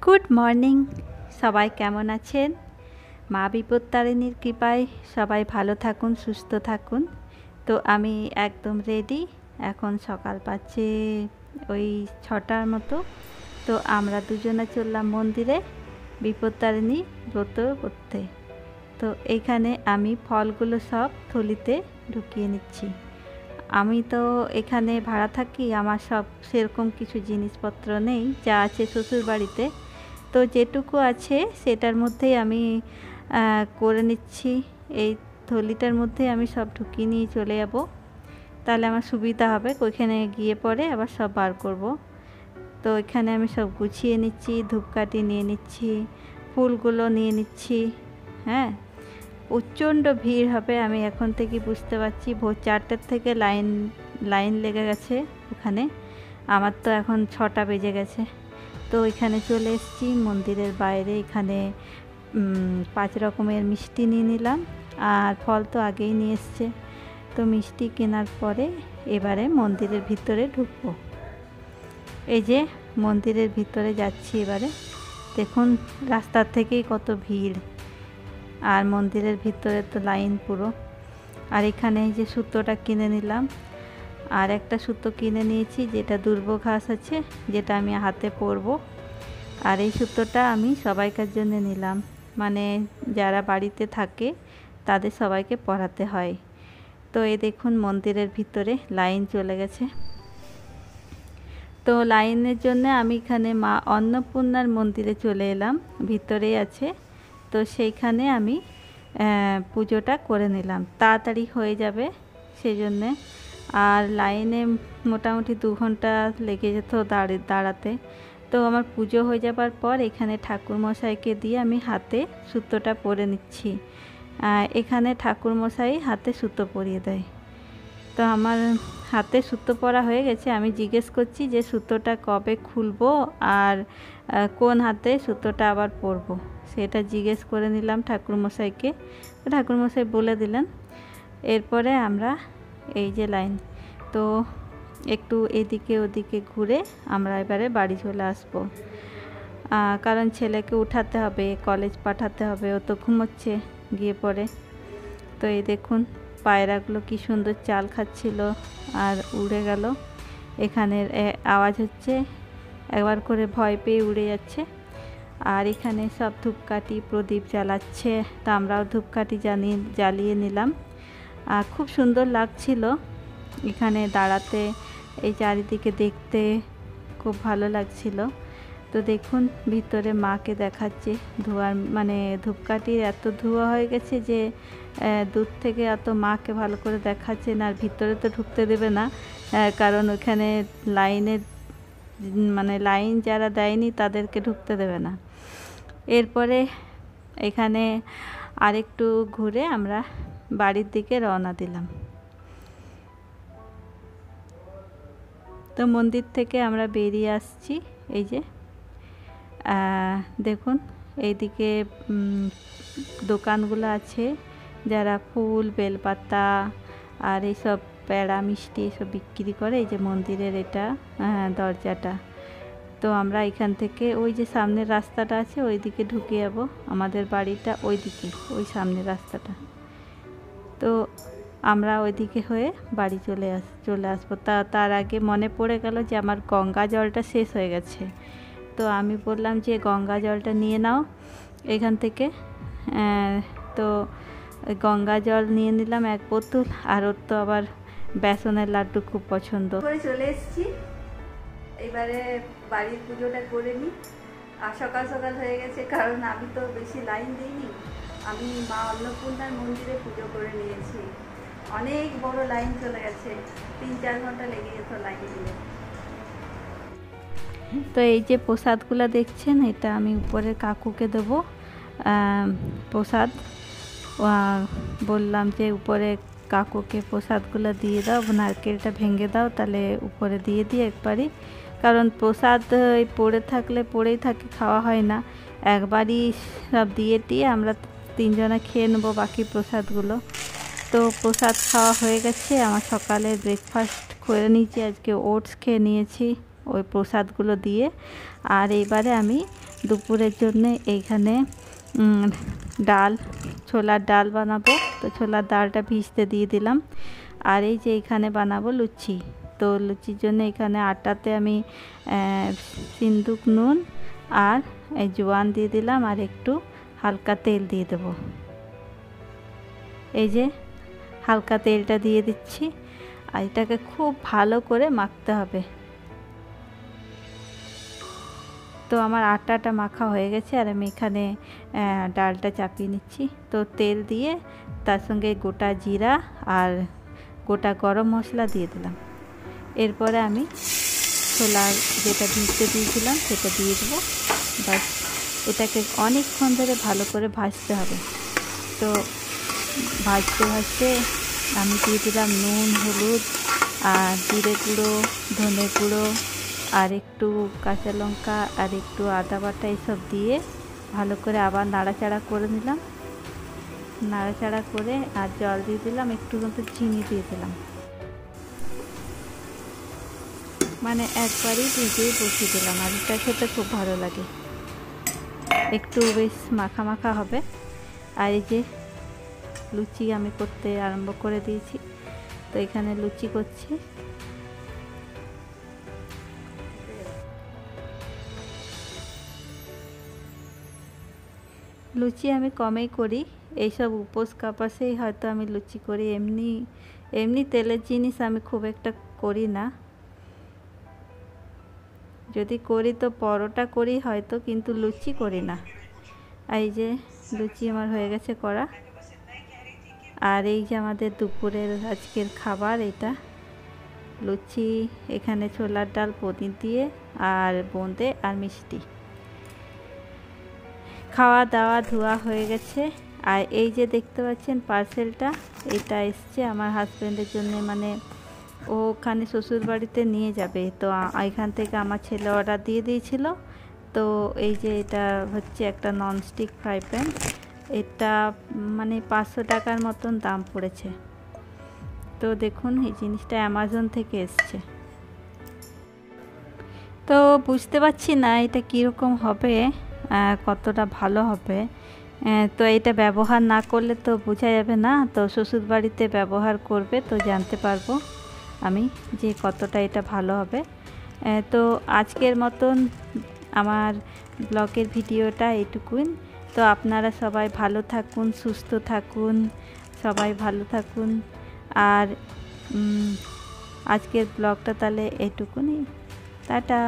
Good morning. সবাই কেমন আছেন? মা বিপত্তারিণীর কৃপায় সবাই ভালো থাকুন, সুস্থ থাকুন। তো আমি একদম রেডি। এখন সকাল পাচ্ছে ওই 6টার মতো। তো আমরা দুজনে চললাম মন্দিরে বিপত্তারিণী ব্রত করতে। তো এইখানে আমি ফলগুলো সব থলিতে ঢুকিয়ে নিচ্ছি। আমি তো এখানে ভাড়া থাকি, আমার সব সেরকম কিছু জিনিসপত্র নেই, যা আছে শ্বশুর বাড়িতে। তো যেটুকু আছে সেটার মধ্যেই আমি করে নিচ্ছি। এই থলিটার মধ্যে আমি সব ঢুকিয়ে নিয়ে চলে যাব, তাহলে আমার সুবিধা হবে। ওইখানে গিয়ে পরে আবার সব বার করব। তো এখানে আমি সব গুছিয়ে নিচ্ছি, ধূপকাঠি নিয়ে নিচ্ছি, ফুলগুলো নিয়ে নিচ্ছি। হ্যাঁ, প্রচণ্ড ভিড় হবে, আমি এখন থেকে বুঝতে পারছি। ভোর 4টার থেকে লাইন লেগে গেছে ওখানে। আমার তো এখন 6টা বেজে গেছে। তো এখানে চলে এসেছি মন্দিরের বাইরে। এখানে 5 রকমের মিষ্টি নিয়ে নিলাম, আর ফল তো আগেই নিয়ে এসছে। তো মিষ্টি কেনার পরে এবারে মন্দিরের ভিতরে ঢুকবো। এই যে মন্দিরের ভিতরে যাচ্ছি এবারে। দেখুন রাস্তার থেকেই কত ভিড়, আর মন্দিরের ভিতরে তো লাইন পুরো। আর এখানে এই যে সুতোটা কিনে নিলাম, আর একটা সুতো কিনে নিয়েছি যেটা দুর্বা ঘাস আছে, যেটা আমি হাতে পরবো। আর এই সুতোটা আমি সবাইকার জন্য নিলাম, মানে যারা বাড়িতে থাকে তাদের সবাইকে পরাতে হয়। তো এই দেখুন মন্দিরের ভিতরে লাইন চলে গেছে। তো লাইনের জন্য আমি এখানে মা অন্নপূর্ণার মন্দিরে চলে এলাম, ভিতরেই আছে। তো সেইখানে আমি পুজোটা করে নিলাম, তাড়াতাড়ি হয়ে যাবে সেই জন্যে। আর লাইনে মোটামুটি 2 ঘন্টা লেগে যেত দাঁড়াতে। তো আমার পুজো হয়ে যাবার পর এখানে ঠাকুরমশাইকে দিয়ে আমি হাতে সুতোটা পরে নিচ্ছি। এখানে ঠাকুরমশাই হাতে সুতো পরিয়ে দেয়। তো আমার হাতে সুতো পরা হয়ে গেছে। আমি জিজ্ঞেস করছি যে সুতোটা কবে খুলবো আর কোন হাতে সুতোটা আবার পরবো, সেটা জিজ্ঞেস করে নিলাম ঠাকুরমশাইকে। ঠাকুরমশাই বলে দিলেন। এরপরে আমরা এই যে লাইন, তো একটু এদিকে ওদিকে ঘুরে আমরা এবারে বাড়ি চলে আসবো, কারণ ছেলেকে উঠাতে হবে, কলেজ পাঠাতে হবে। ও তো ঘুমোচ্ছে গিয়ে পরে। তো এই দেখুন পায়রাগুলো কি সুন্দর চাল খাচ্ছিল আর উড়ে গেল। এখানের আওয়াজ হচ্ছে, একবার করে ভয় পেয়ে উড়ে যাচ্ছে। আর এখানে সব ধূপকাঠি প্রদীপ জ্বালাচ্ছে, তো আমরাও ধূপকাঠি জ্বালিয়ে নিলাম। আর খুব সুন্দর লাগছিল এখানে দাঁড়াতে, এই চারিদিকে দেখতে খুব ভালো লাগছিল। তো দেখুন ভিতরে মাকে দেখাচ্ছে, ধোঁয়ার মানে ধূপকাঠির এত ধোঁয়া হয়ে গেছে যে দূর থেকে এত মাকে ভালো করে দেখাচ্ছে না। আর ভিতরে তো ঢুকতে দেবে না, কারণ ওখানে লাইন যারা দেয়নি তাদেরকে ঢুকতে দেবে না। এরপরে এখানে আরেকটু ঘুরে আমরা বাড়ির দিকে রওনা দিলাম। তো মন্দির থেকে আমরা বেরিয়ে আসছি। এই যে দেখুন এইদিকে দোকানগুলো আছে, যারা ফুল, বেলপাতা আর এইসব প্যাড়া মিষ্টি এসব বিক্রি করে। এই যে মন্দিরের এটা দরজাটা। তো আমরা এখান থেকে ওই যে সামনের রাস্তাটা আছে ওই দিকে ঢুকে যাব। আমাদের বাড়িটা ওই দিকে, ওই সামনের রাস্তাটা। তো আমরা ওইদিকে হয়ে বাড়ি চলে আসবো। তার আগে মনে পড়ে গেল যে আমার গঙ্গা জলটা শেষ হয়ে গেছে। তো আমি বললাম যে গঙ্গা জলটা নিয়ে নাও এখান থেকে। তো গঙ্গা জল নিয়ে নিলাম 1 বোতল। আর ওর তো আবার বেসনের লাড্ডু খুব পছন্দ করে। চলে এসেছি, এবারে বাড়ির পুজোটা করে নিই। আর সকাল সকাল হয়ে গেছে, কারণ আমি তো বেশি লাইন দিইনি। আমি মা অন্নপূর্ণার মন্দিরে পুজো করে নিয়েছি। অনেক বড় লাইন চলে গেছে, 3-4 ঘন্টা লেগে যেত লাইন দিয়ে। তো এই যে প্রসাদগুলো দেখছেন, এটা আমি উপরের কাকুকে দেবো প্রসাদ। বললাম যে উপরে কাকুকে প্রসাদগুলো দিয়ে দাও, নারকেলটা ভেঙে দাও, তাহলে উপরে দিয়ে দিই একবারই। কারণ প্রসাদ পড়েই থাকে, খাওয়া হয় না। একবারই সব দিয়ে আমরা 3 জনে খেয়ে নেবো বাকি প্রসাদগুলো। তো প্রসাদ খাওয়া হয়ে গেছে। আমার সকালে ব্রেকফাস্ট করে নিয়েছি, আজকে ওটস খেয়ে নিয়েছি। ওই প্রসাদগুলো দিয়ে। আর এইবারে আমি দুপুরের জন্য এইখানে ডাল, ছোলার ডাল বানাবো। তো ছোলার ডালটা ভিজতে দিয়ে দিলাম। আর এই যে এইখানে বানাবো লুচি। তো লুচির জন্য এখানে আটাতে আমি সিন্দুক নুন আর এই জোয়ান দিয়ে দিলাম, আর একটু হালকা তেল দিয়ে দেবো। এই যে হালকা তেলটা দিয়ে দিচ্ছি, আর এটাকে খুব ভালো করে মাখতে হবে। তো আমার আটাটা মাখা হয়ে গেছে, আর আমি এখানে ডালটা চাপিয়ে নিচ্ছি। তো তেল দিয়ে তার সঙ্গে গোটা জিরা আর গোটা গরম মশলা দিয়ে দিলাম। এরপরে আমি ছোলার যেটা ভিজতে দিয়েছিলাম সেটা দিয়ে দেবো। বাস, এটাকে অনেকক্ষণ ধরে ভালো করে ভাজতে হবে। তো ভাজতে ভাজতে আমি দিয়ে দিলাম নুন, হলুদ আর জিরে গুঁড়ো, ধনে গুঁড়ো আর একটু কাঁচা লঙ্কা আর একটু আদা বাটা এইসব দিয়ে ভালো করে আবার নাড়াচাড়া করে নিলাম। নাড়াচাড়া করে আর জল দিয়ে দিলাম, একটু মতো চিনি দিয়ে দিলাম। মানে একবারই ভেজে বসিয়ে দিলাম। আর এটা খেতে খুব ভালো লাগে, একটু বেশ মাখা মাখা হবে। আর এই যে লুচি আমি করতে আরম্ভ করে দিয়েছি। তো এখানে লুচি করছি। লুচি আমি কমই করি, এইসব উপোস কাপাসেই হয়তো আমি লুচি করি। এমনি তেলের জিনিস আমি খুব একটা করি না। যদি করি তো পরোটা করি হয়তো, কিন্তু লুচি করি না। এই যে লুচি আমার হয়ে গেছে করা। আর এই যে আমাদের দুপুরের আজকের খাবার, এটা লুচি, এখানে ছোলার ডাল পনির দিয়ে আর বোঁদে আর মিষ্টি। খাওয়া দাওয়া ধোয়া হয়ে গেছে। আর এই যে দেখতে পাচ্ছেন পার্সেলটা, এটা এসছে আমার হাজব্যান্ডের জন্য। মানে ও ওখানে শ্বশুরবাড়িতে নিয়ে যাবে। তো এখান থেকে আমার ছেলে অর্ডার দিয়ে দিয়েছিল। তো এই যে এটা হচ্ছে একটা ননস্টিক ফ্রাই প্যান। এটা মানে 500 টাকার মতন দাম পড়েছে। তো দেখুন এই জিনিসটা অ্যামাজন থেকে এসছে। তো বুঝতে পারছি না এটা কীরকম হবে, কতটা ভালো হবে। তো এটা ব্যবহার না করলে তো বোঝা যাবে না। তো শ্বশুরবাড়িতে ব্যবহার করবে তো জানতে পারবো আমি যে কতটা এটা ভালো হবে। তো আজকের মতন আমার ব্লগের ভিডিওটা এটুকুই। তো আপনারা সবাই ভালো থাকুন, সুস্থ থাকুন, সবাই ভালো থাকুন। আর আজকের ব্লগটা তাহলে এটুকুনি। টাটা।